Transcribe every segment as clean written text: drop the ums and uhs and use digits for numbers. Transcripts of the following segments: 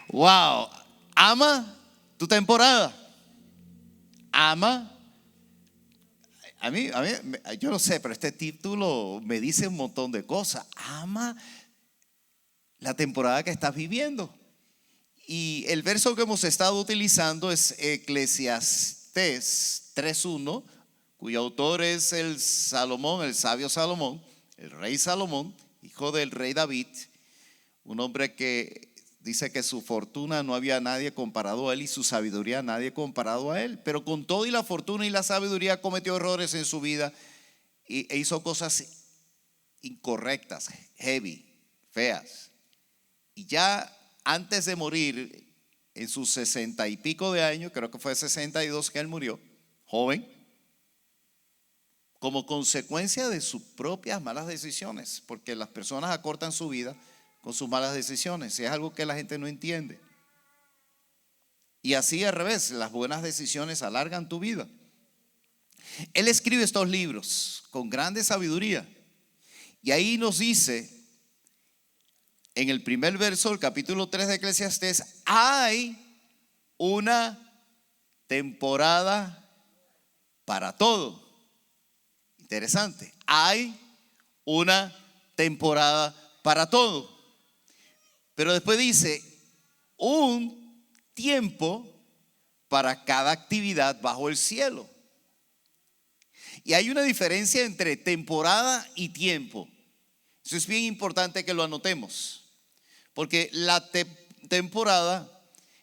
Wow, ama tu temporada. Ama. Yo no sé, pero este título me dice un montón de cosas. Ama la temporada que estás viviendo. Y el verso que hemos estado utilizando es Eclesiastés 3:1, cuyo autor es el Salomón, el sabio Salomón, el rey Salomón, hijo del rey David, un hombre que dice que su fortuna no había nadie comparado a él y su sabiduría nadie comparado a él. Pero con todo y la fortuna y la sabiduría cometió errores en su vida e hizo cosas incorrectas, heavy, feas. Y ya antes de morir, en sus 60 y pico de años, creo que fue 62 que él murió, joven, como consecuencia de sus propias malas decisiones, porque las personas acortan su vida con sus malas decisiones, y es algo que la gente no entiende. Y así al revés, las buenas decisiones alargan tu vida. Él escribe estos libros con grande sabiduría, y ahí nos dice, en el primer verso del capítulo 3 de Eclesiastés, hay una temporada para todo. Interesante, hay una temporada para todo. Pero después dice, un tiempo para cada actividad bajo el cielo. Y hay una diferencia entre temporada y tiempo. Eso es bien importante que lo anotemos, porque la temporada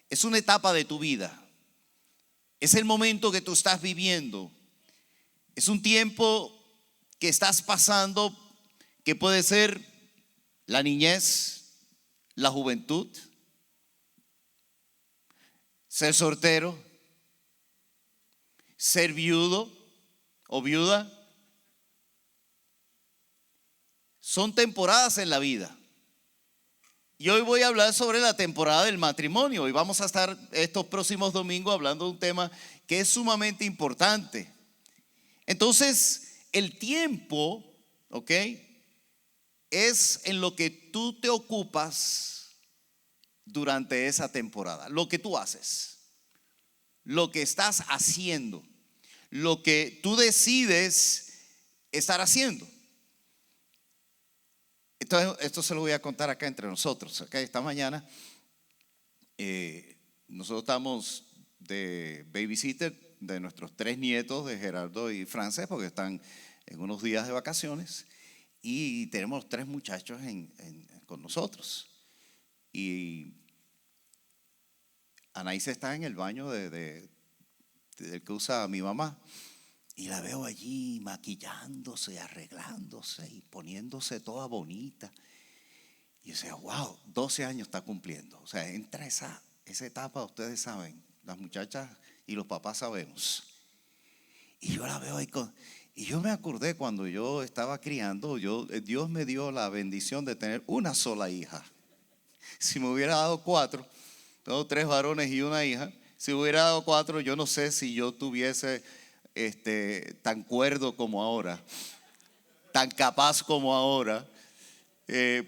es una etapa de tu vida. Es el momento que tú estás viviendo. Es un tiempo que estás pasando, que puede ser la niñez, la juventud, ser soltero, ser viudo o viuda. Son temporadas en la vida. Y hoy voy a hablar sobre la temporada del matrimonio. Y vamos a estar estos próximos domingos hablando de un tema que es sumamente importante. Entonces, el tiempo, ¿ok?, es en lo que tú te ocupas durante esa temporada. Lo que tú haces, lo que estás haciendo, lo que tú decides estar haciendo. Esto se lo voy a contar acá entre nosotros. Acá esta mañana nosotros estamos de babysitter de nuestros 3 nietos, de Gerardo y Frances, porque están en unos días de vacaciones, y tenemos 3 muchachos con nosotros. Y Anaís está en el baño del que usa mi mamá, y la veo allí maquillándose, arreglándose y poniéndose toda bonita. Y yo decía, wow, 12 años está cumpliendo. O sea, entra esa etapa, ustedes saben, las muchachas y los papás sabemos. Y yo la veo ahí y yo me acordé cuando yo estaba criando, Dios me dio la bendición de tener una sola hija. Si me hubiera dado 4, tengo 3 varones y una hija. Si hubiera dado 4, yo no sé si yo tuviese tan cuerdo como ahora, tan capaz como ahora,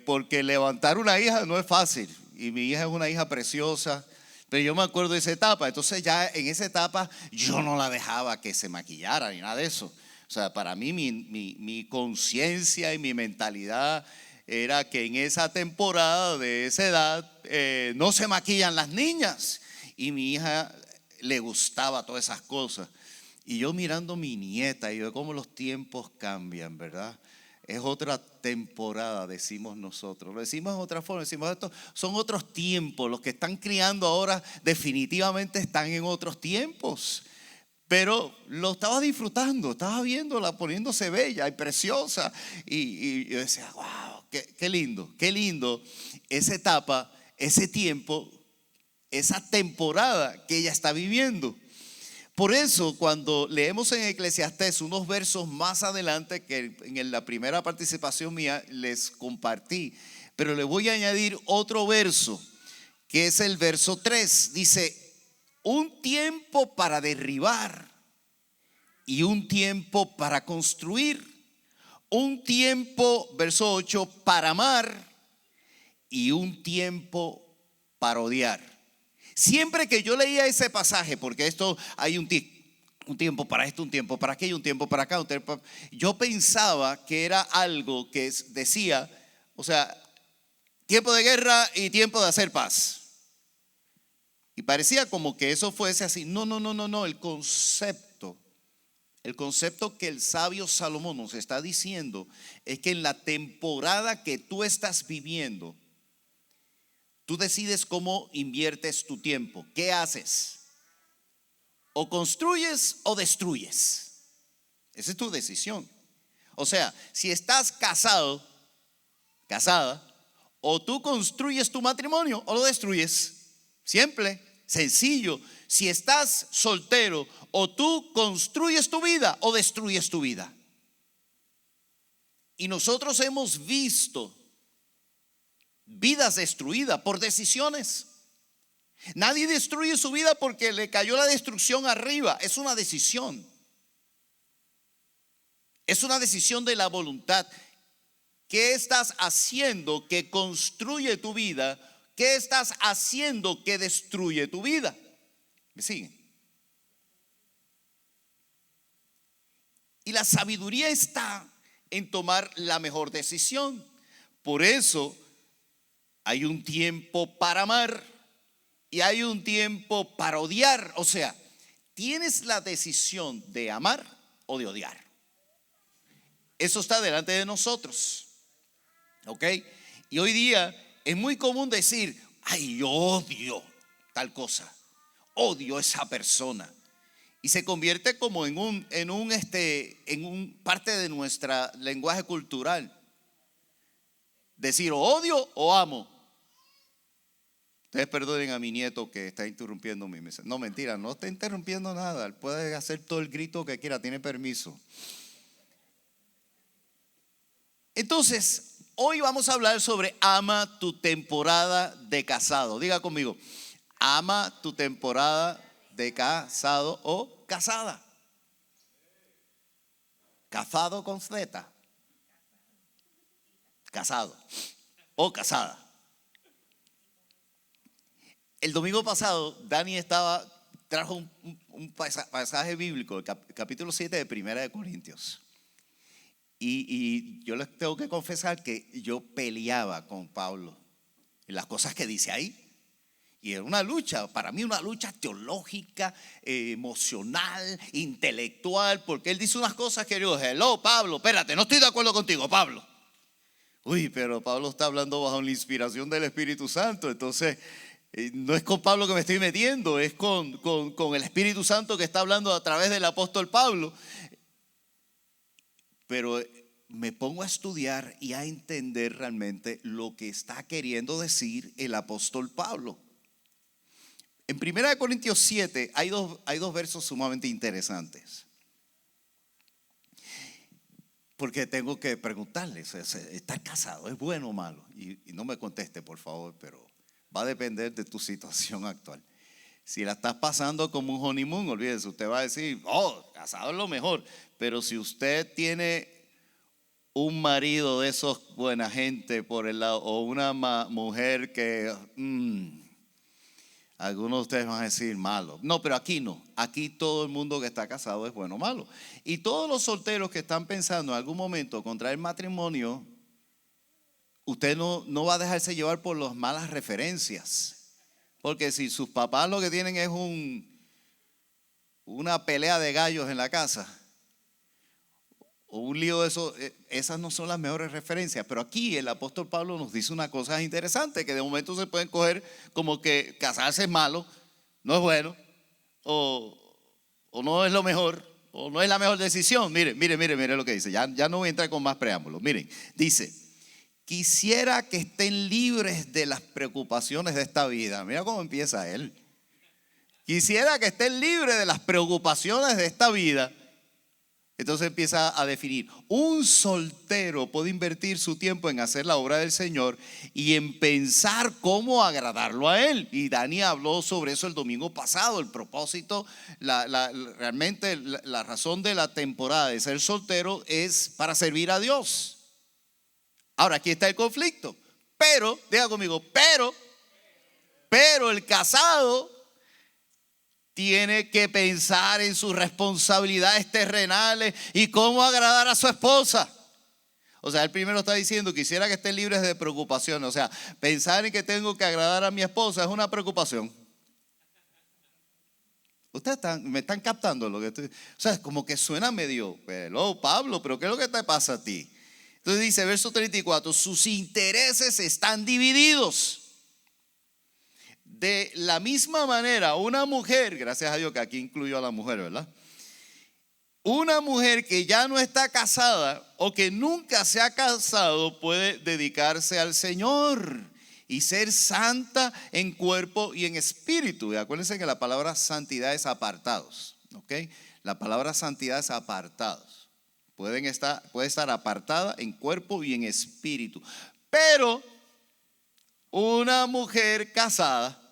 porque levantar una hija no es fácil, y mi hija es una hija preciosa. Pero yo me acuerdo de esa etapa. Entonces ya en esa etapa yo no la dejaba que se maquillara ni nada de eso. O sea, para mí mi conciencia y mi mentalidad era que en esa temporada de esa edad no se maquillan las niñas, y mi hija le gustaba todas esas cosas. Y yo mirando a mi nieta y veo cómo los tiempos cambian, ¿verdad? Es otra temporada, decimos nosotros. Lo decimos en otra forma, decimos esto son otros tiempos. Los que están criando ahora definitivamente están en otros tiempos. Pero lo estaba disfrutando, estaba viéndola poniéndose bella y preciosa. Y yo decía, wow, qué lindo esa etapa, ese tiempo, esa temporada que ella está viviendo. Por eso cuando leemos en Eclesiastés unos versos más adelante, que en la primera participación mía les compartí, pero le voy a añadir otro verso, que es el verso 3. Dice, un tiempo para derribar y un tiempo para construir, un tiempo, verso 8, para amar y un tiempo parodiar. Siempre que yo leía ese pasaje, porque esto hay un tiempo para esto, un tiempo para aquello, un tiempo para acá, yo pensaba que era algo que decía, o sea, tiempo de guerra y tiempo de hacer paz. Y parecía como que eso fuese así. No, el concepto que el sabio Salomón nos está diciendo es que en la temporada que tú estás viviendo, tú decides cómo inviertes tu tiempo. ¿Qué haces? O construyes o destruyes. Esa es tu decisión. O sea, si estás casada, o tú construyes tu matrimonio o lo destruyes. Simple, sencillo. Si estás soltero, o tú construyes tu vida o destruyes tu vida. Y nosotros hemos visto vidas destruidas por decisiones. Nadie destruye su vida porque le cayó la destrucción arriba. Es una decisión. Es una decisión de la voluntad. ¿Qué estás haciendo que construye tu vida? ¿Qué estás haciendo que destruye tu vida? ¿Me siguen? Y la sabiduría está en tomar la mejor decisión. Por eso hay un tiempo para amar y hay un tiempo para odiar. O sea, tienes la decisión de amar o de odiar. Eso está delante de nosotros. ¿Ok? Y hoy día es muy común decir, ay, yo odio tal cosa, odio esa persona. Y se convierte como en un parte de nuestra lenguaje cultural. Decir o odio o amo. Ustedes perdonen a mi nieto que está interrumpiendo mi mesa. No, mentira, no está interrumpiendo nada. Él puede hacer todo el grito que quiera, tiene permiso. Entonces, hoy vamos a hablar sobre ama tu temporada de casado. Diga conmigo, ama tu temporada de casado o casada. Casado con Z. Casado o casada. El domingo pasado, Dani trajo un pasaje bíblico, el capítulo 7 de Primera de Corintios. Y yo les tengo que confesar que yo peleaba con Pablo en las cosas que dice ahí. Y era una lucha, para mí una lucha teológica, emocional, intelectual, porque él dice unas cosas que yo digo, hello Pablo, espérate, no estoy de acuerdo contigo, Pablo. Uy, pero Pablo está hablando bajo la inspiración del Espíritu Santo, entonces no es con Pablo que me estoy metiendo, es con el Espíritu Santo que está hablando a través del apóstol Pablo. Pero me pongo a estudiar y a entender realmente lo que está queriendo decir el apóstol Pablo. En 1 Corintios 7 hay dos versos sumamente interesantes. Porque tengo que preguntarles, ¿estar casado es bueno o malo? Y no me conteste, por favor, pero va a depender de tu situación actual. Si la estás pasando como un honeymoon, olvídese, usted va a decir, casado es lo mejor. Pero si usted tiene un marido de esos buena gente por el lado, o una mujer que algunos de ustedes van a decir malo. No, pero aquí no. Aquí todo el mundo que está casado es bueno o malo. Y todos los solteros que están pensando en algún momento contraer matrimonio, usted no va a dejarse llevar por las malas referencias. Porque si sus papás lo que tienen es una pelea de gallos en la casa, o un lío de eso, esas no son las mejores referencias. Pero aquí el apóstol Pablo nos dice una cosa interesante, que de momento se pueden coger como que casarse es malo, no es bueno, o no es lo mejor, o no es la mejor decisión. Mire lo que dice, ya no voy a entrar con más preámbulos. Miren, dice, quisiera que estén libres de las preocupaciones de esta vida. Mira cómo empieza él. Quisiera que estén libres de las preocupaciones de esta vida. Entonces empieza a definir, un soltero puede invertir su tiempo en hacer la obra del Señor y en pensar cómo agradarlo a Él. Y Dani habló sobre eso el domingo pasado, el propósito, realmente la razón de la temporada de ser soltero es para servir a Dios. Ahora aquí está el conflicto, pero, diga conmigo, pero Pero el casado tiene que pensar en sus responsabilidades terrenales y cómo agradar a su esposa. O sea, él primero está diciendo, quisiera que estén libres de preocupaciones. O sea, pensar en que tengo que agradar a mi esposa es una preocupación. Ustedes me están captando lo que estoy. O sea, como que suena medio, hello, Pablo, pero ¿qué es lo que te pasa a ti? Entonces dice, verso 34, sus intereses están divididos. De la misma manera, una mujer, gracias a Dios que aquí incluyó a la mujer, ¿verdad? Una mujer que ya no está casada o que nunca se ha casado puede dedicarse al Señor y ser santa en cuerpo y en espíritu. Y acuérdense que la palabra santidad es apartados, ¿ok? La palabra santidad es apartados. Puede estar apartada en cuerpo y en espíritu. Pero una mujer casada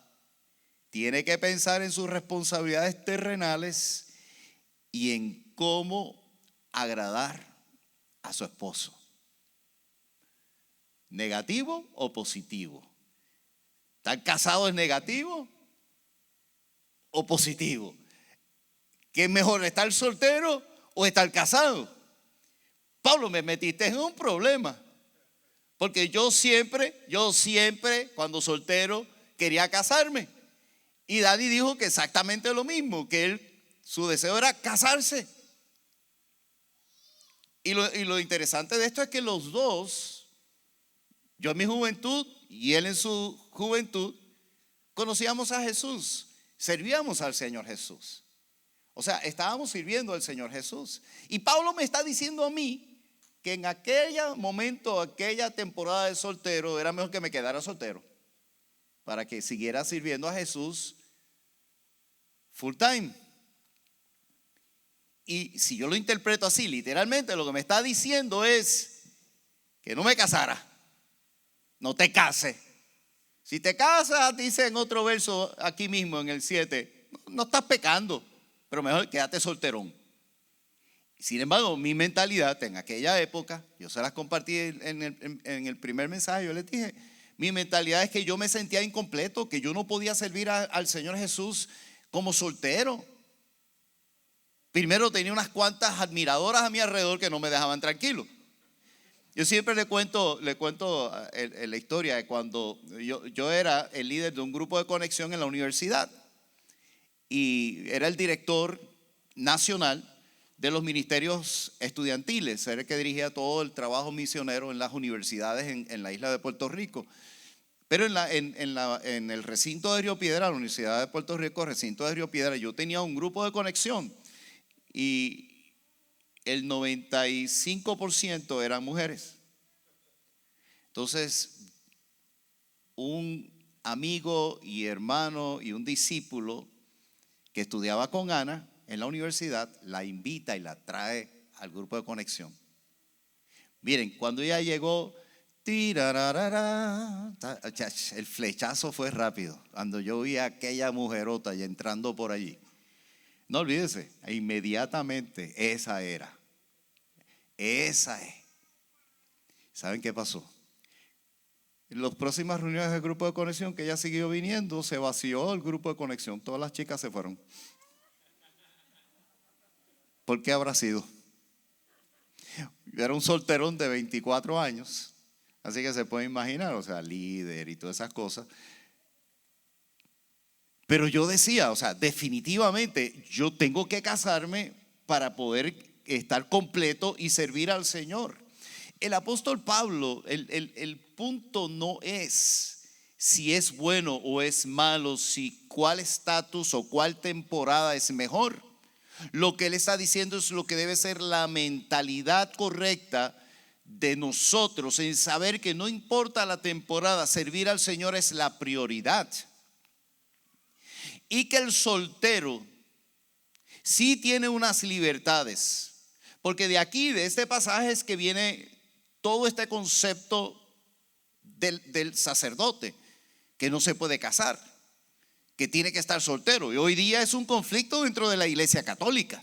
tiene que pensar en sus responsabilidades terrenales y en cómo agradar a su esposo. ¿Negativo o positivo? ¿Estar casado es negativo o positivo? ¿Qué es mejor, estar soltero o estar casado? Pablo, me metiste en un problema. Porque yo siempre, cuando soltero, quería casarme. Y Dani dijo que exactamente lo mismo, que su deseo era casarse. Y lo interesante de esto es que los dos, yo en mi juventud y él en su juventud, conocíamos a Jesús, servíamos al Señor Jesús. O sea, estábamos sirviendo al Señor Jesús. Y Pablo me está diciendo a mí que en aquel momento, aquella temporada de soltero, era mejor que me quedara soltero para que siguiera sirviendo a Jesús full time. Y si yo lo interpreto así, literalmente lo que me está diciendo es que no me casara, no te cases. Si te casas, dice en otro verso aquí mismo en el 7, no estás pecando, pero mejor quédate solterón. Sin embargo, mi mentalidad en aquella época, yo se las compartí en el primer mensaje, yo les dije, mi mentalidad es que yo me sentía incompleto, que yo no podía servir al Señor Jesús como soltero. Primero tenía unas cuantas admiradoras a mi alrededor que no me dejaban tranquilo. Yo siempre le cuento la historia de cuando yo era el líder de un grupo de conexión en la universidad y era el director nacional de los ministerios estudiantiles, era el que dirigía todo el trabajo misionero en las universidades en la isla de Puerto Rico. Pero en el recinto de Río Piedra, la Universidad de Puerto Rico, recinto de Río Piedra, yo tenía un grupo de conexión y el 95% eran mujeres. Entonces, un amigo y hermano y un discípulo que estudiaba con Ana en la universidad, la invita y la trae al grupo de conexión. Miren, cuando ella llegó, el flechazo fue rápido. Cuando yo vi a aquella mujerota y entrando por allí, no olvídese, inmediatamente esa era. Esa es. ¿Saben qué pasó? En las próximas reuniones del grupo de conexión, que ella siguió viniendo, se vació el grupo de conexión. Todas las chicas se fueron. ¿Por qué habrá sido? Yo era un solterón de 24 años, así que se puede imaginar, o sea, líder y todas esas cosas. Pero yo decía, o sea, definitivamente yo tengo que casarme para poder estar completo y servir al Señor. El apóstol Pablo, el punto no es si es bueno o es malo, si cuál estatus o cuál temporada es mejor. Lo que él está diciendo es lo que debe ser la mentalidad correcta de nosotros en saber que no importa la temporada, servir al Señor es la prioridad. Y que el soltero sí tiene unas libertades, porque de aquí, de este pasaje es que viene todo este concepto del sacerdote, que no se puede casar, que tiene que estar soltero. Y hoy día es un conflicto dentro de la iglesia católica,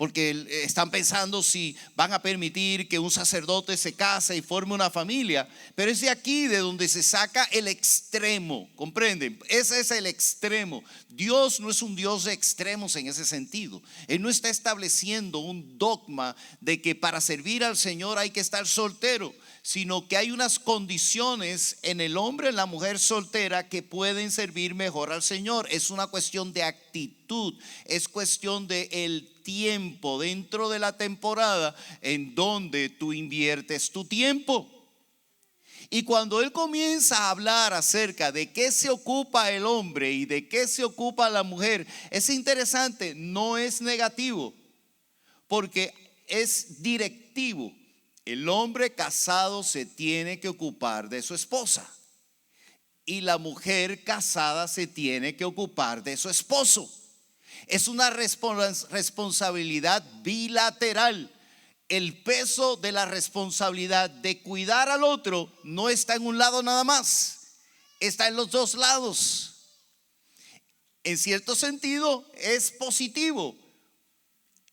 porque están pensando si van a permitir que un sacerdote se case y forme una familia. Pero es de aquí de donde se saca el extremo, ¿comprenden? Ese es el extremo. Dios no es un Dios de extremos en ese sentido. Él no está estableciendo un dogma de que para servir al Señor hay que estar soltero, sino que hay unas condiciones en el hombre y en la mujer soltera que pueden servir mejor al Señor. Es una cuestión de actitud, es cuestión de el tiempo dentro de la temporada en donde tú inviertes tu tiempo. Y cuando él comienza a hablar acerca de qué se ocupa el hombre y de qué se ocupa la mujer, es interesante, no es negativo, porque es directivo. El hombre casado se tiene que ocupar de su esposa y la mujer casada se tiene que ocupar de su esposo. Es una responsabilidad bilateral. El peso de la responsabilidad de cuidar al otro no está en un lado nada más, está en los dos lados. En cierto sentido es positivo,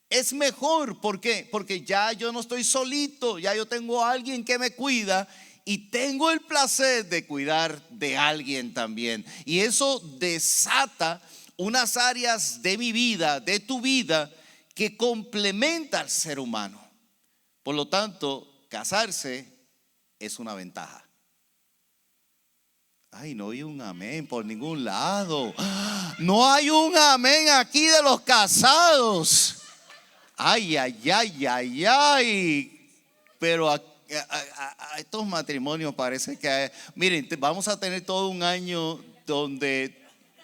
es mejor. ¿Por qué? Porque ya yo no estoy solito, ya yo tengo a alguien que me cuida y tengo el placer de cuidar de alguien también. Y eso desata unas áreas de mi vida, de tu vida, que complementa al ser humano. Por lo tanto, casarse es una ventaja. Ay, no hay un amén por ningún lado. No hay un amén aquí de los casados. Ay, ay, ay, ay, ay. Pero a estos matrimonios parece que, miren, vamos a tener todo un año donde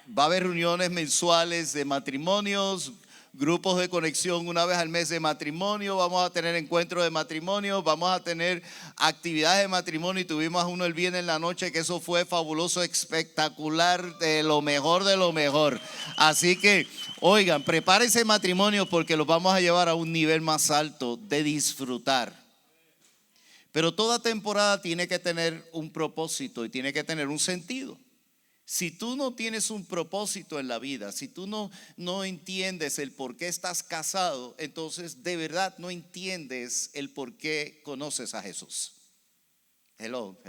va a haber reuniones mensuales de matrimonios, grupos de conexión una vez al mes de matrimonio, vamos a tener encuentros de matrimonio, vamos a tener actividades de matrimonio, y tuvimos uno el viernes en la noche que eso fue fabuloso, espectacular, de lo mejor de lo mejor. Así que, oigan, prepárense matrimonio porque los vamos a llevar a un nivel más alto de disfrutar. Pero toda temporada tiene que tener un propósito y tiene que tener un sentido. Si tú no tienes un propósito en la vida, si tú no entiendes el por qué estás casado, entonces de verdad no entiendes el por qué conoces a Jesús. Hello.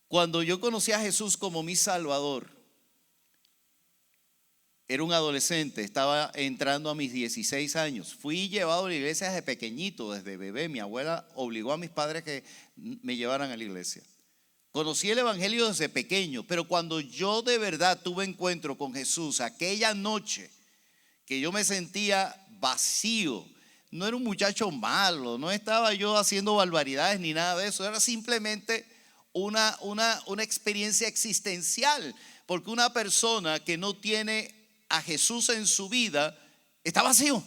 Cuando yo conocí a Jesús como mi Salvador, era un adolescente, estaba entrando a mis 16 años. Fui llevado a la iglesia desde pequeñito, desde bebé. Mi abuela obligó a mis padres que me llevaran a la iglesia. Conocí el evangelio desde pequeño, pero cuando yo de verdad tuve encuentro con Jesús, aquella noche que yo me sentía vacío, no era un muchacho malo, no estaba yo haciendo barbaridades ni nada de eso, era simplemente una experiencia existencial, porque una persona que no tiene a Jesús en su vida está vacío.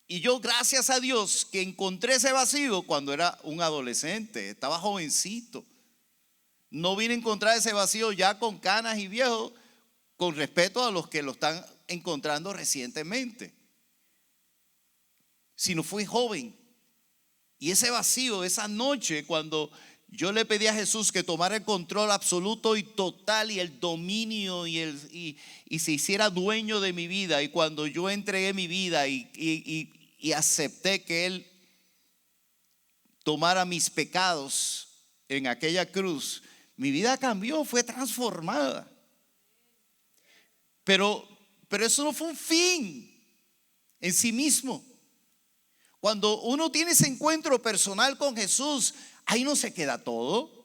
Y yo, gracias a Dios, que encontré ese vacío cuando era un adolescente, estaba jovencito. No vine a encontrar ese vacío ya con canas y viejo, con respeto a los que lo están encontrando recientemente, sino fui joven. Y ese vacío, esa noche, cuando yo le pedí a Jesús que tomara el control absoluto y total y el dominio y se hiciera dueño de mi vida, y cuando yo entregué mi vida y acepté que Él tomara mis pecados en aquella cruz, mi vida cambió, fue transformada. Pero eso no fue un fin en sí mismo. Cuando uno tiene ese encuentro personal con Jesús, ahí no se queda todo.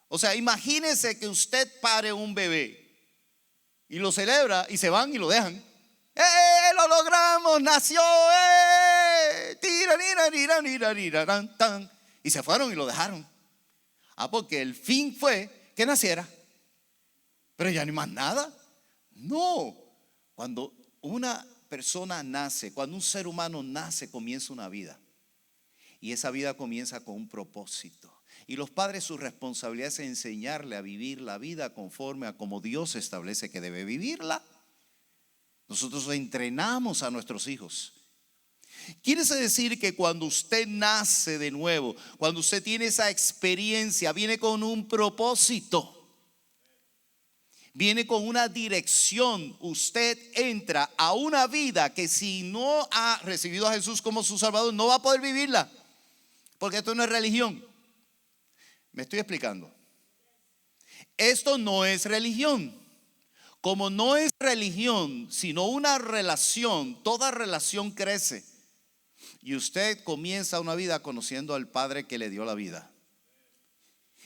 O sea, imagínese que usted pare un bebé y lo celebra y se van y lo dejan. ¡Lo logramos! ¡Nació! Y se fueron y lo dejaron. Porque el fin fue que naciera. Pero ya no hay más nada. No. Cuando una persona nace, cuando un ser humano nace, comienza una vida. Y esa vida comienza con un propósito. Y los padres, su responsabilidad es enseñarle a vivir la vida conforme a como Dios establece que debe vivirla. Nosotros entrenamos a nuestros hijos. Quiere decir que cuando usted nace de nuevo, cuando usted tiene esa experiencia, viene con un propósito. Viene con una dirección. Usted entra a una vida que si no ha recibido a Jesús como su Salvador, no va a poder vivirla. Porque esto no es religión. ¿Me estoy explicando? Esto no es religión. Como no es religión, sino una relación, toda relación crece. Y usted comienza una vida conociendo al Padre que le dio la vida.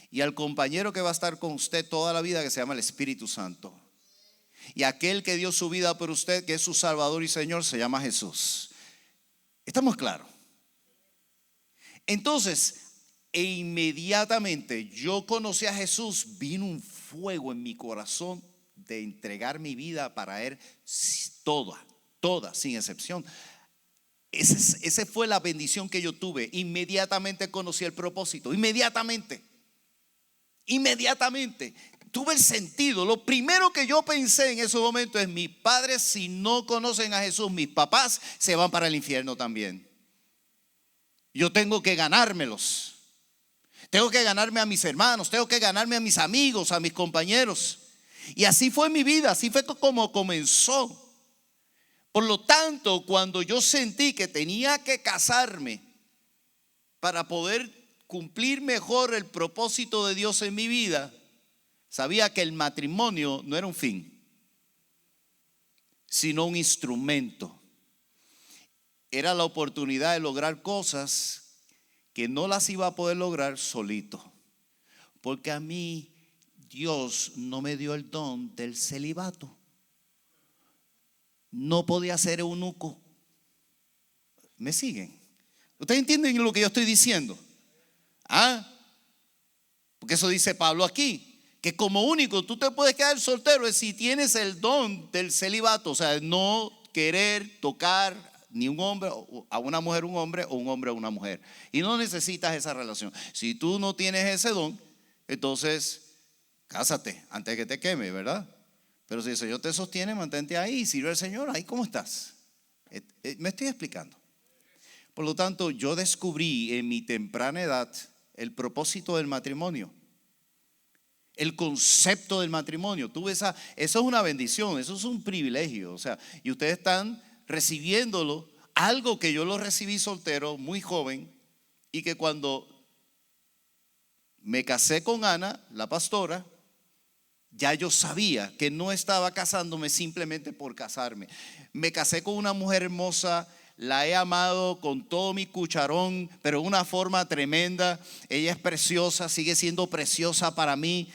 Y al compañero que va a estar con usted toda la vida, que se llama el Espíritu Santo. Y aquel que dio su vida por usted, que es su Salvador y Señor, se llama Jesús. ¿Estamos claros? Entonces, inmediatamente yo conocí a Jesús, vino un fuego en mi corazón de entregar mi vida para Él, toda, sin excepción. Esa fue la bendición que yo tuve. Inmediatamente conocí el propósito, inmediatamente tuve el sentido. Lo primero que yo pensé en ese momento es: mis padres, si no conocen a Jesús, mis papás se van para el infierno también. Yo tengo que ganármelos. Tengo que ganarme a mis hermanos, tengo que ganarme a mis amigos, a mis compañeros. Y así fue mi vida, así fue como comenzó. Por lo tanto, cuando yo sentí que tenía que casarme para poder cumplir mejor el propósito de Dios en mi vida, sabía que el matrimonio no era un fin, sino un instrumento. Era la oportunidad de lograr cosas que no las iba a poder lograr solito. Porque a mí Dios no me dio el don del celibato. No podía ser eunuco. ¿Me siguen? ¿Ustedes entienden lo que yo estoy diciendo? Porque eso dice Pablo aquí, que como único tú te puedes quedar soltero es si tienes el don del celibato. O sea, no querer tocar ni un hombre a una mujer, un hombre, o un hombre a una mujer. Y no necesitas esa relación. Si tú no tienes ese don, entonces cásate antes de que te queme, ¿verdad? Pero si el Señor te sostiene, mantente ahí, sirve al Señor, ahí cómo estás. Me estoy explicando. Por lo tanto, yo descubrí en mi temprana edad el propósito del matrimonio, el concepto del matrimonio. Eso es una bendición, eso es un privilegio. O sea, y ustedes están recibiéndolo, algo que yo lo recibí soltero, muy joven, y que cuando me casé con Ana, la pastora, ya yo sabía que no estaba casándome simplemente por casarme. Me casé con una mujer hermosa, la he amado con todo mi cucharón, pero de una forma tremenda. Ella es preciosa, sigue siendo preciosa para mí,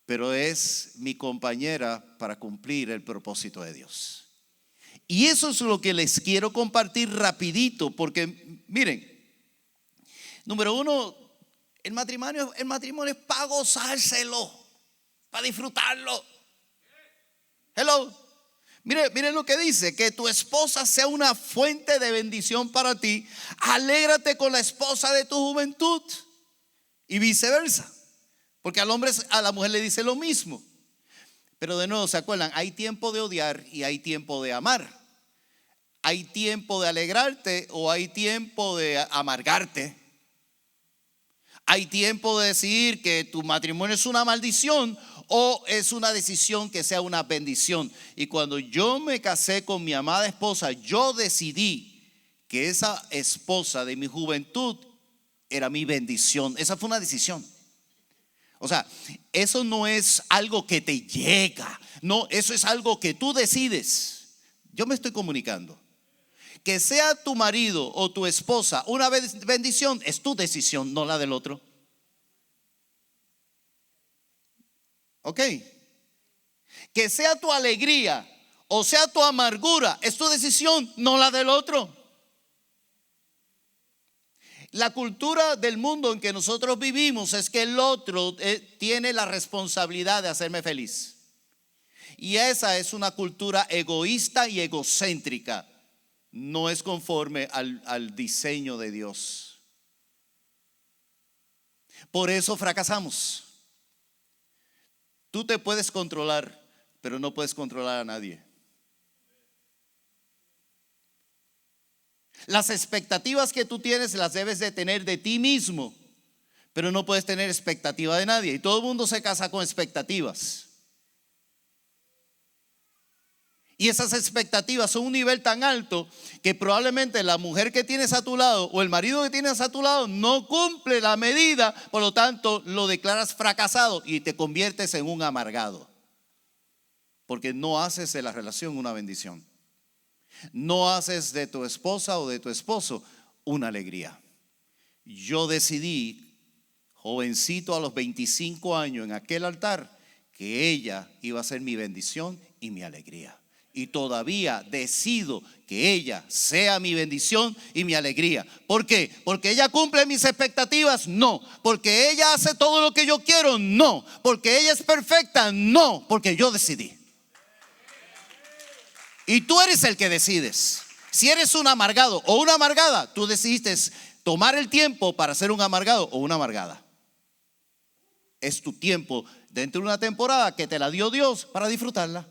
pero es mi compañera para cumplir el propósito de Dios. Y eso es lo que les quiero compartir rapidito, porque miren, número uno, el matrimonio es para gozárselo, para disfrutarlo. Hello. Miren lo que dice: que tu esposa sea una fuente de bendición para ti. Alégrate con la esposa de tu juventud y viceversa, porque al hombre, a la mujer le dice lo mismo. Pero de nuevo, ¿se acuerdan? Hay tiempo de odiar y hay tiempo de amar. Hay tiempo de alegrarte o hay tiempo de amargarte. Hay tiempo de decir que tu matrimonio es una maldición o es una decisión que sea una bendición. Y cuando yo me casé con mi amada esposa, yo decidí que esa esposa de mi juventud era mi bendición. Esa fue una decisión. O sea, eso no es algo que te llega. No, eso es algo que tú decides. Yo me estoy comunicando. Que sea tu marido o tu esposa una bendición es tu decisión, no la del otro. ¿Ok? Que sea tu alegría o sea tu amargura es tu decisión, no la del otro. La cultura del mundo en que nosotros vivimos es que el otro tiene la responsabilidad de hacerme feliz. Y esa es una cultura egoísta y egocéntrica. No es conforme al diseño de Dios. Por eso fracasamos. Tú te puedes controlar, pero no puedes controlar a nadie. Las expectativas que tú tienes las debes de tener de ti mismo, pero no puedes tener expectativa de nadie. Y todo el mundo se casa con expectativas. Y esas expectativas son un nivel tan alto que probablemente la mujer que tienes a tu lado o el marido que tienes a tu lado no cumple la medida, por lo tanto lo declaras fracasado y te conviertes en un amargado. Porque no haces de la relación una bendición. No haces de tu esposa o de tu esposo una alegría. Yo decidí, jovencito a los 25 años en aquel altar, que ella iba a ser mi bendición y mi alegría. Y todavía decido que ella sea mi bendición y mi alegría. ¿Por qué? ¿Porque ella cumple mis expectativas? No. ¿Porque ella hace todo lo que yo quiero? No. ¿Porque ella es perfecta? No. Porque yo decidí. Y tú eres el que decides. Si eres un amargado o una amargada, tú decidiste tomar el tiempo para ser un amargado o una amargada. Es tu tiempo dentro de una temporada que te la dio Dios para disfrutarla.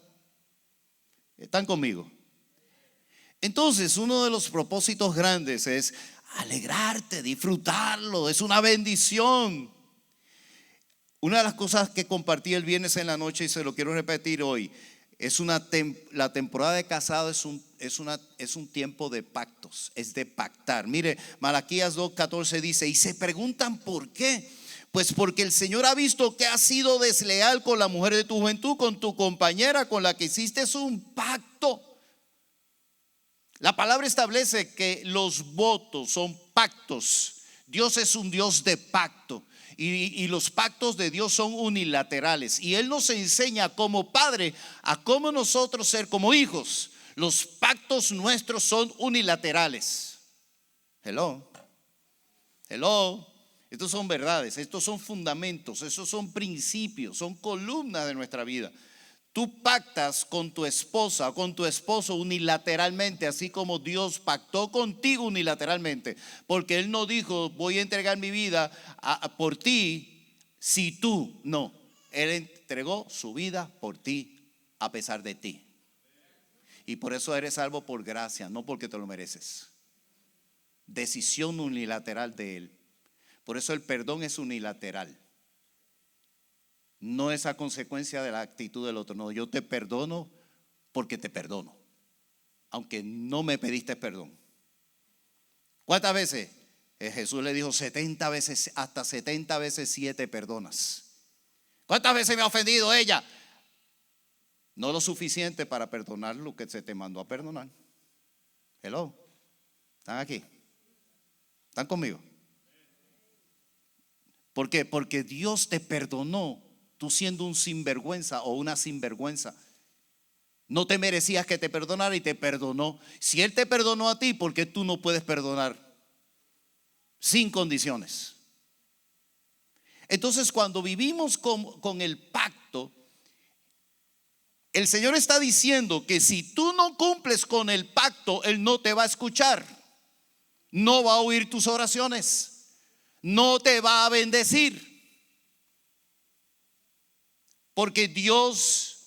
¿Están conmigo? Entonces, uno de los propósitos grandes es alegrarte, disfrutarlo. Es una bendición. Una de las cosas que compartí el viernes en la noche y se lo quiero repetir hoy, la temporada de casado es un tiempo de pactos, es de pactar. Mire, Malaquías 2:14 dice, y se preguntan ¿por qué? Pues porque el Señor ha visto que has sido desleal con la mujer de tu juventud, con tu compañera con la que hiciste un pacto. La palabra establece que los votos son pactos. Dios es un Dios de pacto. Y los pactos de Dios son unilaterales. Y Él nos enseña como padre a cómo nosotros ser como hijos. Los pactos nuestros son unilaterales. Hello. Estos son verdades, estos son fundamentos, estos son principios, son columnas de nuestra vida. Tú pactas con tu esposa o con tu esposo unilateralmente, así como Dios pactó contigo unilateralmente. Porque Él no dijo, voy a entregar mi vida por ti si tú no. Él entregó su vida por ti a pesar de ti. Y por eso eres salvo por gracia, no porque te lo mereces. Decisión unilateral de Él. Por eso el perdón es unilateral. No es a consecuencia de la actitud del otro. No, yo te perdono porque te perdono, aunque no me pediste perdón. ¿Cuántas veces? Jesús le dijo 70 veces, hasta 70 veces 7 perdonas. ¿Cuántas veces me ha ofendido ella? No lo suficiente para perdonar lo que se te mandó a perdonar. Hello. ¿Están aquí? ¿Están conmigo? ¿Por qué? Porque Dios te perdonó, tú siendo un sinvergüenza o una sinvergüenza. No te merecías que te perdonara y te perdonó. Si Él te perdonó a ti, ¿por qué tú no puedes perdonar? Sin condiciones. Entonces, cuando vivimos con el pacto, el Señor está diciendo que si tú no cumples con el pacto, Él no te va a escuchar. No va a oír tus oraciones. No te va a bendecir. Porque Dios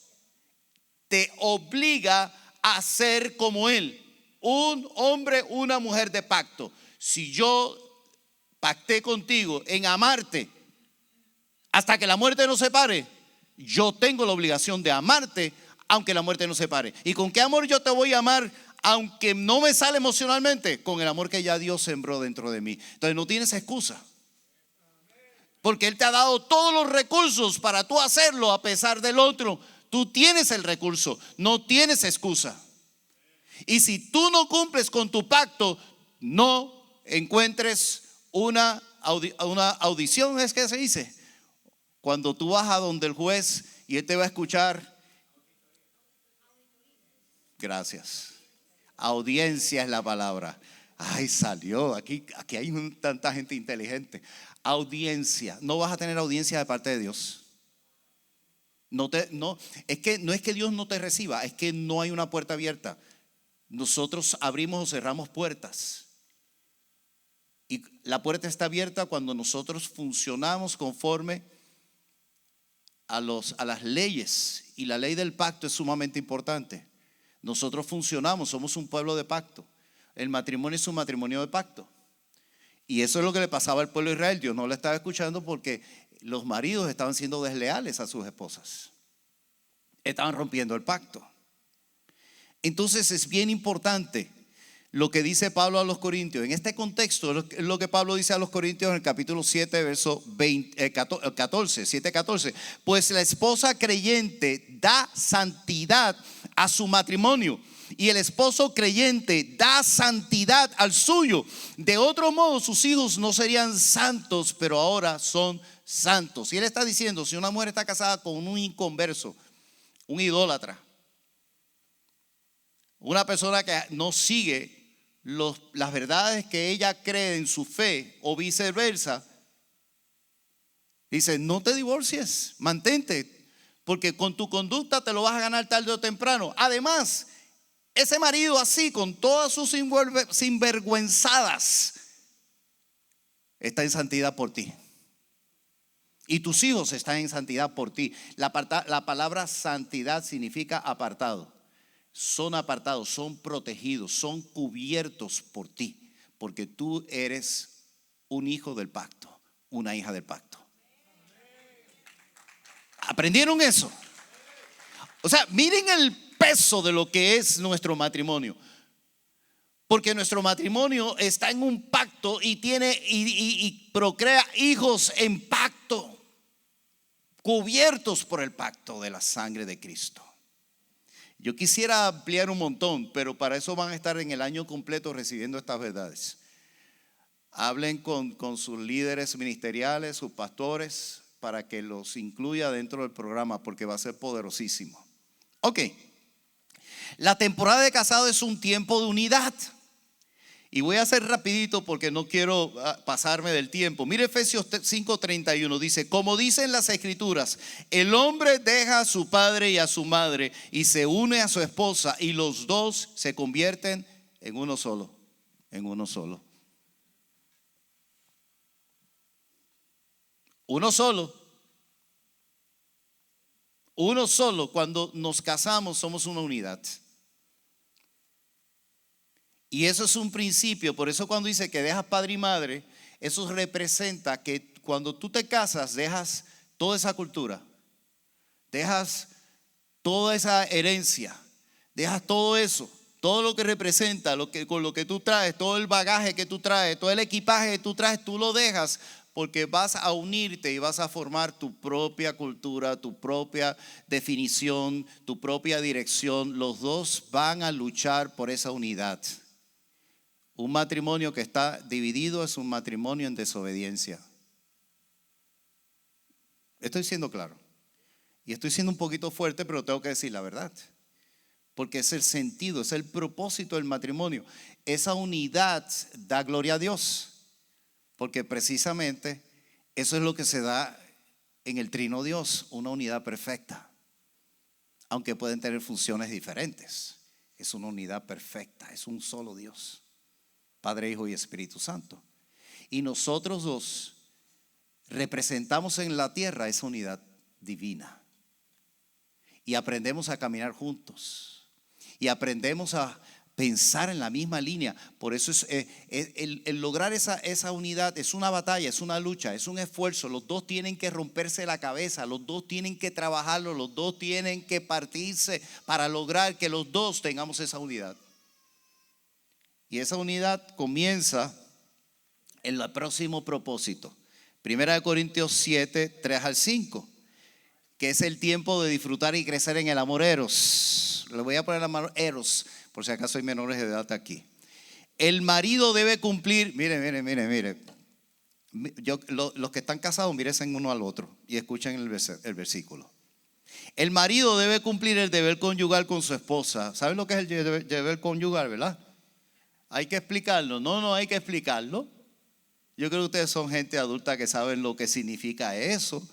te obliga a ser como Él. Un hombre, una mujer de pacto. Si yo pacté contigo en amarte hasta que la muerte nos separe, yo tengo la obligación de amarte aunque la muerte nos separe. ¿Y con qué amor yo te voy a amar? Aunque no me sale emocionalmente, con el amor que ya Dios sembró dentro de mí. Entonces no tienes excusa. Porque Él te ha dado todos los recursos para tú hacerlo a pesar del otro. Tú tienes el recurso, no tienes excusa. Y si tú no cumples con tu pacto, no encuentres una audición, es que se dice. Cuando tú vas a donde el juez y él te va a escuchar. Gracias. Audiencia es la palabra. Ay, salió. Aquí hay tanta gente inteligente. Audiencia. No vas a tener audiencia de parte de Dios. No, es que Dios no te reciba, es que no hay una puerta abierta. Nosotros abrimos o cerramos puertas. Y la puerta está abierta cuando nosotros funcionamos conforme a las leyes. Y la ley del pacto es sumamente importante. Nosotros funcionamos, somos un pueblo de pacto. El matrimonio es un matrimonio de pacto. Y eso es lo que le pasaba al pueblo de Israel. Dios no lo estaba escuchando porque los maridos estaban siendo desleales a sus esposas. Estaban rompiendo el pacto. Entonces es bien importante lo que dice Pablo a los Corintios. En este contexto es lo que Pablo dice a los Corintios en el capítulo 7, verso 14, 7:14. Pues la esposa creyente da santidad a su matrimonio, y el esposo creyente da santidad al suyo. De otro modo sus hijos no serían santos, pero ahora son santos. Y él está diciendo, si una mujer está casada con un inconverso, un idólatra, una persona que no sigue las verdades que ella cree en su fe o viceversa, dice, no te divorcies, mantente, porque con tu conducta te lo vas a ganar tarde o temprano. Además, ese marido así, con todas sus sinvergüenzadas, está en santidad por ti. Y tus hijos están en santidad por ti. La palabra santidad significa apartado. Son apartados, son protegidos, son cubiertos por ti, porque tú eres un hijo del pacto, una hija del pacto. ¿Aprendieron eso? O sea, miren el peso de lo que es nuestro matrimonio, porque nuestro matrimonio está en un pacto y procrea hijos en pacto, cubiertos por el pacto de la sangre de Cristo. Yo quisiera ampliar un montón, pero para eso van a estar en el año completo recibiendo estas verdades. Hablen con sus líderes ministeriales, sus pastores, para que los incluya dentro del programa, porque va a ser poderosísimo. Ok, la temporada de casado es un tiempo de unidad. Y voy a hacer rapidito porque no quiero pasarme del tiempo. Mire Efesios 5:31, dice, como dicen las escrituras, el hombre deja a su padre y a su madre y se une a su esposa, y los dos se convierten en uno solo, en uno solo. Uno solo. Uno solo. Cuando nos casamos somos una unidad. Y eso es un principio. Por eso cuando dice que dejas padre y madre, eso representa que cuando tú te casas dejas toda esa cultura, dejas toda esa herencia, dejas todo eso, todo lo que representa, con lo que tú traes, todo el bagaje que tú traes, todo el equipaje que tú traes, tú lo dejas, porque vas a unirte y vas a formar tu propia cultura, tu propia definición, tu propia dirección. Los dos van a luchar por esa unidad. Un matrimonio que está dividido es un matrimonio en desobediencia. Estoy siendo claro. Y estoy siendo un poquito fuerte, pero tengo que decir la verdad. Porque es el sentido, es el propósito del matrimonio. Esa unidad da gloria a Dios. Porque precisamente eso es lo que se da en el trino Dios, una unidad perfecta. Aunque pueden tener funciones diferentes. Es una unidad perfecta, es un solo Dios. Padre, Hijo y Espíritu Santo. Y nosotros dos representamos en la tierra esa unidad divina. Y aprendemos a caminar juntos. Y aprendemos a pensar en la misma línea. Por eso el lograr esa unidad es una batalla, es una lucha, es un esfuerzo. Los dos tienen que romperse la cabeza, los dos tienen que trabajarlo, los dos tienen que partirse para lograr que los dos tengamos esa unidad. Y esa unidad comienza en el próximo propósito. 1 Corintios 7, 3 al 5, que es el tiempo de disfrutar y crecer en el amor eros. Le voy a poner el amor eros, por si acaso hay menores de edad aquí. El marido debe cumplir, mire. Los que están casados, mírense uno al otro y escuchen el versículo. El marido debe cumplir el deber conyugal con su esposa. ¿Saben lo que es el deber conyugal, verdad? Hay que explicarlo. No hay que explicarlo. Yo creo que ustedes son gente adulta que saben lo que significa eso.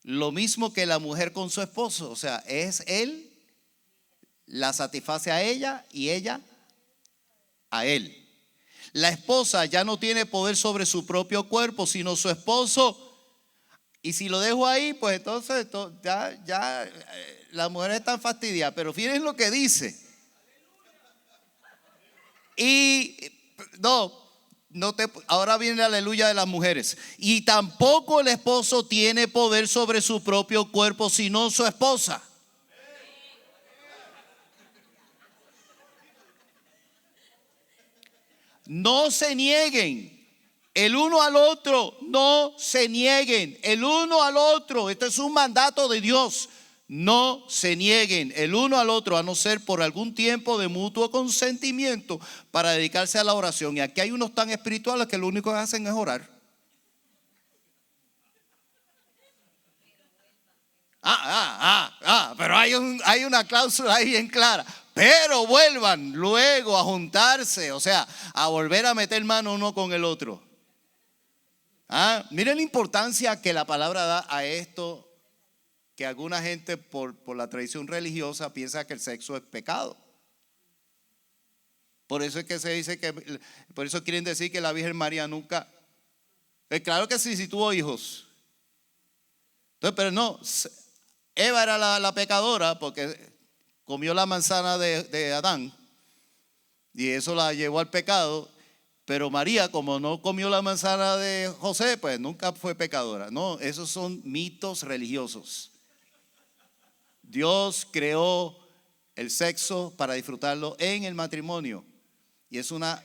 Lo mismo que la mujer con su esposo. O sea, es él, la satisface a ella y ella a él. La esposa ya no tiene poder sobre su propio cuerpo, sino su esposo. Y si lo dejo ahí, pues entonces ya la mujer está fastidiada. Pero fíjense lo que dice. Y ahora viene la aleluya de las mujeres. Y tampoco el esposo tiene poder sobre su propio cuerpo, sino su esposa. No se nieguen el uno al otro, no se nieguen el uno al otro. Este es un mandato de Dios. No se nieguen el uno al otro, a no ser por algún tiempo de mutuo consentimiento para dedicarse a la oración. Y aquí hay unos tan espirituales que lo único que hacen es orar. Pero hay una cláusula ahí bien clara. Pero vuelvan luego a juntarse, o sea, a volver a meter mano uno con el otro. Miren la importancia que la palabra da a esto, que alguna gente por la tradición religiosa piensa que el sexo es pecado. Por eso es que se dice que, por eso quieren decir que la Virgen María nunca. Claro que sí, si tuvo hijos. Entonces, pero no, Eva era la pecadora porque comió la manzana de Adán y eso la llevó al pecado. Pero María, como no comió la manzana de José, pues nunca fue pecadora. No, esos son mitos religiosos. Dios creó el sexo para disfrutarlo en el matrimonio. Y es una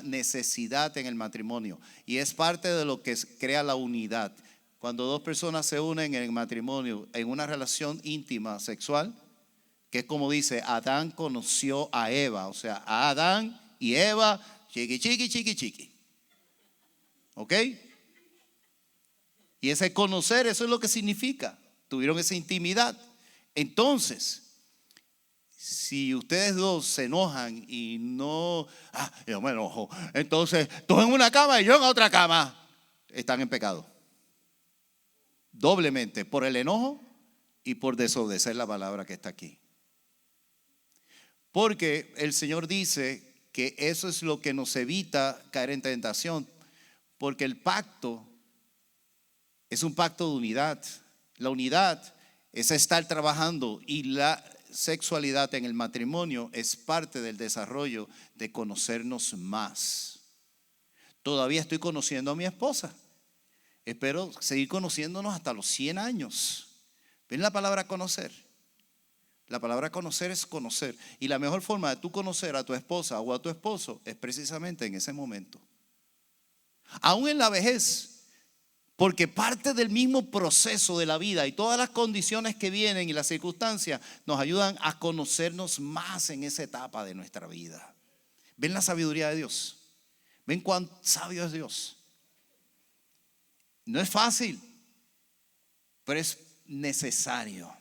necesidad en el matrimonio. Y es parte de lo que crea la unidad. Cuando dos personas se unen en el matrimonio, en una relación íntima, sexual, que es como dice, Adán conoció a Eva. O sea, a Adán y Eva, chiqui, chiqui, chiqui, chiqui. ¿Ok? Y ese conocer, eso es lo que significa. Tuvieron esa intimidad. Entonces, si ustedes dos se enojan y no, yo me enojo, entonces tú en una cama y yo en otra cama, están en pecado. Doblemente, por el enojo y por desobedecer la palabra que está aquí. Porque el Señor dice que eso es lo que nos evita caer en tentación. Porque el pacto es un pacto de unidad. La unidad es estar trabajando y la sexualidad en el matrimonio es parte del desarrollo de conocernos más. Todavía estoy conociendo a mi esposa. Espero seguir conociéndonos hasta los 100 años. ¿Ven la palabra conocer? La palabra conocer es conocer. Y la mejor forma de tú conocer a tu esposa o a tu esposo es precisamente en ese momento. Aún en la vejez. Porque parte del mismo proceso de la vida y todas las condiciones que vienen y las circunstancias nos ayudan a conocernos más en esa etapa de nuestra vida. ¿Ven la sabiduría de Dios? ¿Ven cuán sabio es Dios? No es fácil, pero es necesario.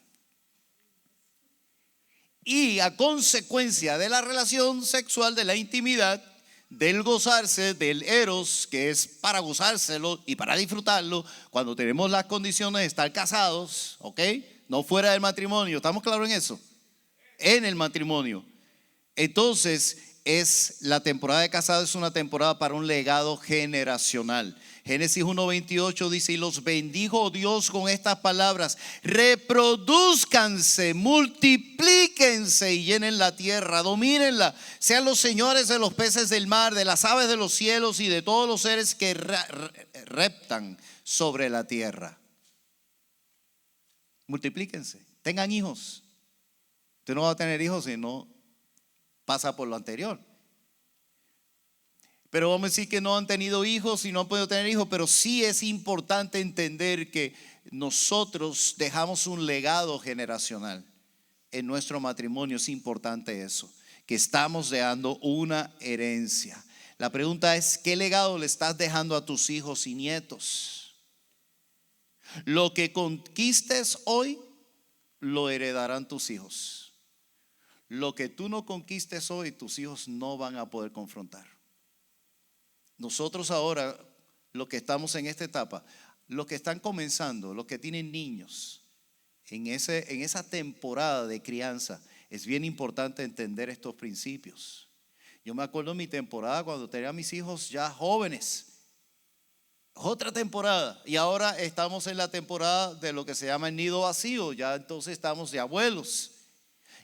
Y a consecuencia de la relación sexual, de la intimidad, del gozarse, del eros, que es para gozárselo y para disfrutarlo, cuando tenemos las condiciones de estar casados, ¿ok? No fuera del matrimonio, ¿estamos claros en eso? En el matrimonio. Entonces, la temporada de casado es una temporada para un legado generacional. Génesis 1:28 dice: y los bendijo Dios con estas palabras: reproduzcanse, multiplíquense y llenen la tierra, domínenla, sean los señores de los peces del mar, de las aves de los cielos y de todos los seres que reptan sobre la tierra. Multiplíquense, tengan hijos. Usted no va a tener hijos si no pasa por lo anterior. Pero vamos a decir que no han tenido hijos y no han podido tener hijos, pero sí es importante entender que nosotros dejamos un legado generacional en nuestro matrimonio. Es importante eso, que estamos dejando una herencia. La pregunta es: ¿qué legado le estás dejando a tus hijos y nietos? Lo que conquistes hoy lo heredarán tus hijos. Lo que tú no conquistes hoy, tus hijos no van a poder confrontar. Nosotros ahora, los que estamos en esta etapa, los que están comenzando, los que tienen niños, en esa temporada de crianza, es bien importante entender estos principios. Yo me acuerdo en mi temporada cuando tenía a mis hijos ya jóvenes. Otra temporada. Y ahora estamos en la temporada de lo que se llama el nido vacío. Ya entonces estamos de abuelos.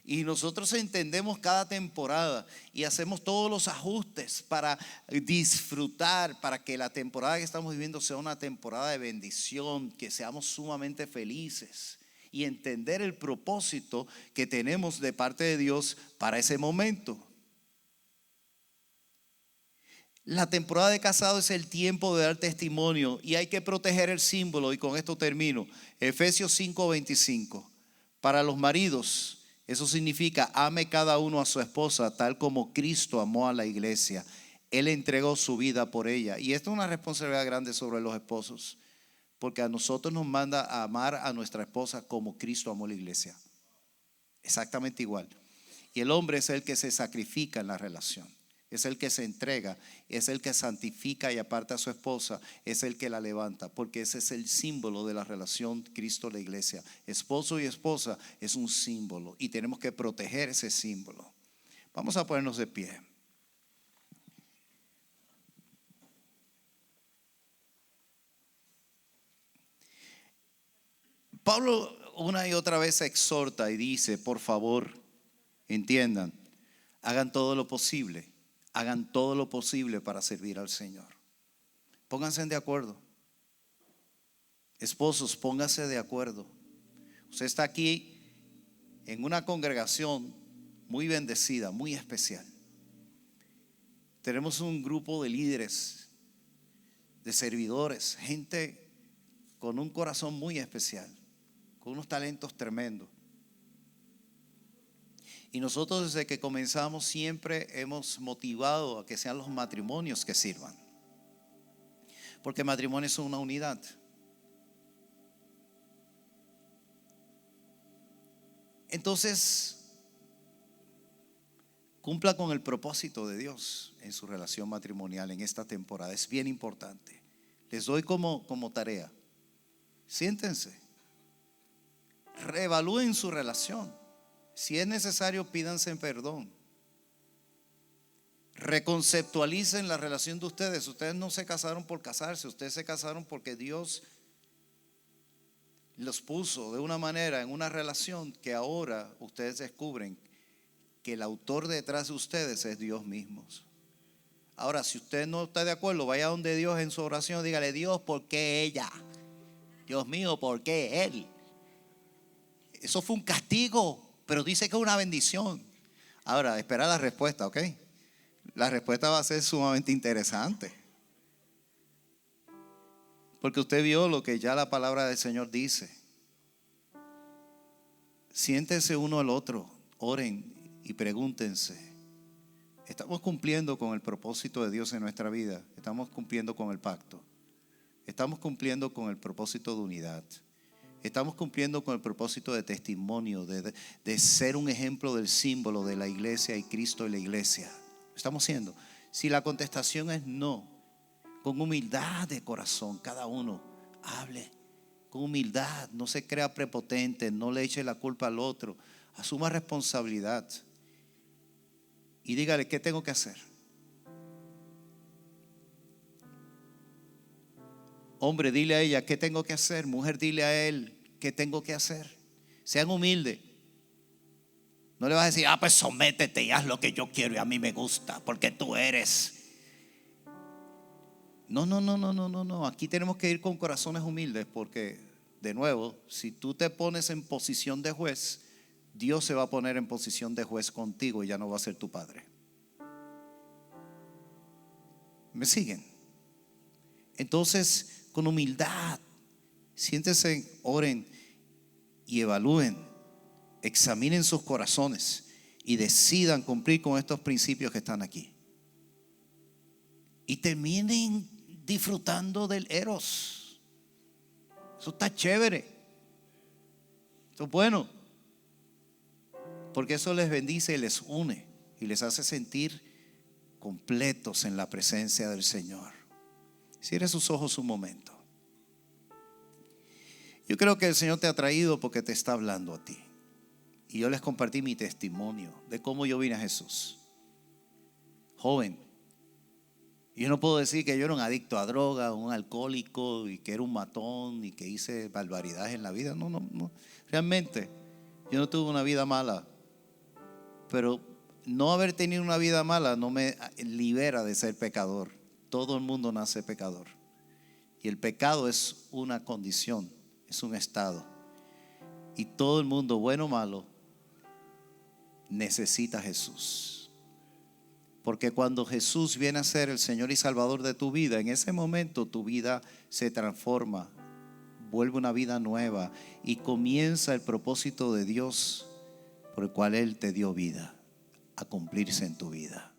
Y nosotros entendemos cada temporada y hacemos todos los ajustes para disfrutar, para que la temporada que estamos viviendo sea una temporada de bendición, que seamos sumamente felices y entender el propósito que tenemos de parte de Dios para ese momento. La temporada de casado es el tiempo de dar testimonio y hay que proteger el símbolo. Y con esto termino. Efesios 5:25. Para los maridos, eso significa: ame cada uno a su esposa tal como Cristo amó a la iglesia. Él entregó su vida por ella. Y esto es una responsabilidad grande sobre los esposos, porque a nosotros nos manda a amar a nuestra esposa como Cristo amó a la iglesia. Exactamente igual. Y el hombre es el que se sacrifica en la relación. Es el que se entrega, es el que santifica y aparta a su esposa, es el que la levanta, porque ese es el símbolo de la relación Cristo-la iglesia. Esposo y esposa es un símbolo y tenemos que proteger ese símbolo. Vamos a ponernos de pie. Pablo una y otra vez exhorta y dice: por favor, entiendan, hagan todo lo posible. Hagan todo lo posible para servir al Señor. Pónganse de acuerdo. Esposos, pónganse de acuerdo. Usted está aquí en una congregación muy bendecida, muy especial. Tenemos un grupo de líderes, de servidores, gente con un corazón muy especial, con unos talentos tremendos. Y nosotros desde que comenzamos siempre hemos motivado a que sean los matrimonios que sirvan. Porque el matrimonio es una unidad. Entonces, cumpla con el propósito de Dios en su relación matrimonial en esta temporada. Es bien importante. Les doy como tarea. Siéntense. Reevalúen su relación. Si es necesario, pídanse perdón. Reconceptualicen la relación de ustedes. Ustedes no se casaron por casarse, ustedes se casaron porque Dios los puso de una manera en una relación que ahora ustedes descubren que el autor detrás de ustedes es Dios mismo. Ahora, si usted no está de acuerdo, vaya donde Dios en su oración, dígale: Dios, ¿por qué ella? Dios mío, ¿por qué él? Eso fue un castigo, pero dice que es una bendición. Ahora, espera la respuesta, ¿ok? La respuesta va a ser sumamente interesante. Porque usted vio lo que ya la palabra del Señor dice. Siéntense uno al otro, oren y pregúntense: ¿estamos cumpliendo con el propósito de Dios en nuestra vida? ¿Estamos cumpliendo con el pacto? ¿Estamos cumpliendo con el propósito de unidad? ¿Estamos cumpliendo con el propósito de testimonio, de ser un ejemplo del símbolo de la iglesia y Cristo y la iglesia? ¿Estamos siendo? Si la contestación es no, con humildad de corazón, cada uno hable con humildad, no se crea prepotente, no le eche la culpa al otro, asuma responsabilidad y dígale: ¿qué tengo que hacer? Hombre, dile a ella: ¿qué tengo que hacer? Mujer, dile a él: ¿qué tengo que hacer? Sean humildes. No le vas a decir: pues sométete y haz lo que yo quiero y a mí me gusta, porque tú eres. No. Aquí tenemos que ir con corazones humildes, porque, de nuevo, si tú te pones en posición de juez, Dios se va a poner en posición de juez contigo y ya no va a ser tu padre. ¿Me siguen? Entonces, con humildad, siéntense, oren y evalúen, examinen sus corazones y decidan cumplir con estos principios que están aquí. Y terminen disfrutando del eros. Eso está chévere. Eso es bueno. Porque eso les bendice y les une y les hace sentir completos en la presencia del Señor. Cierre sus ojos un momento. Yo creo que el Señor te ha traído porque te está hablando a ti. Y yo les compartí mi testimonio de cómo yo vine a Jesús. Joven. Yo no puedo decir que yo era un adicto a droga, un alcohólico, y que era un matón y que hice barbaridades en la vida. No. Realmente, yo no tuve una vida mala. Pero no haber tenido una vida mala no me libera de ser pecador. Todo el mundo nace pecador. Y el pecado es una condición, es un estado. Y todo el mundo, bueno o malo, necesita a Jesús. Porque cuando Jesús viene a ser el Señor y Salvador de tu vida, en ese momento tu vida se transforma, vuelve una vida nueva y comienza el propósito de Dios por el cual Él te dio vida a cumplirse en tu vida.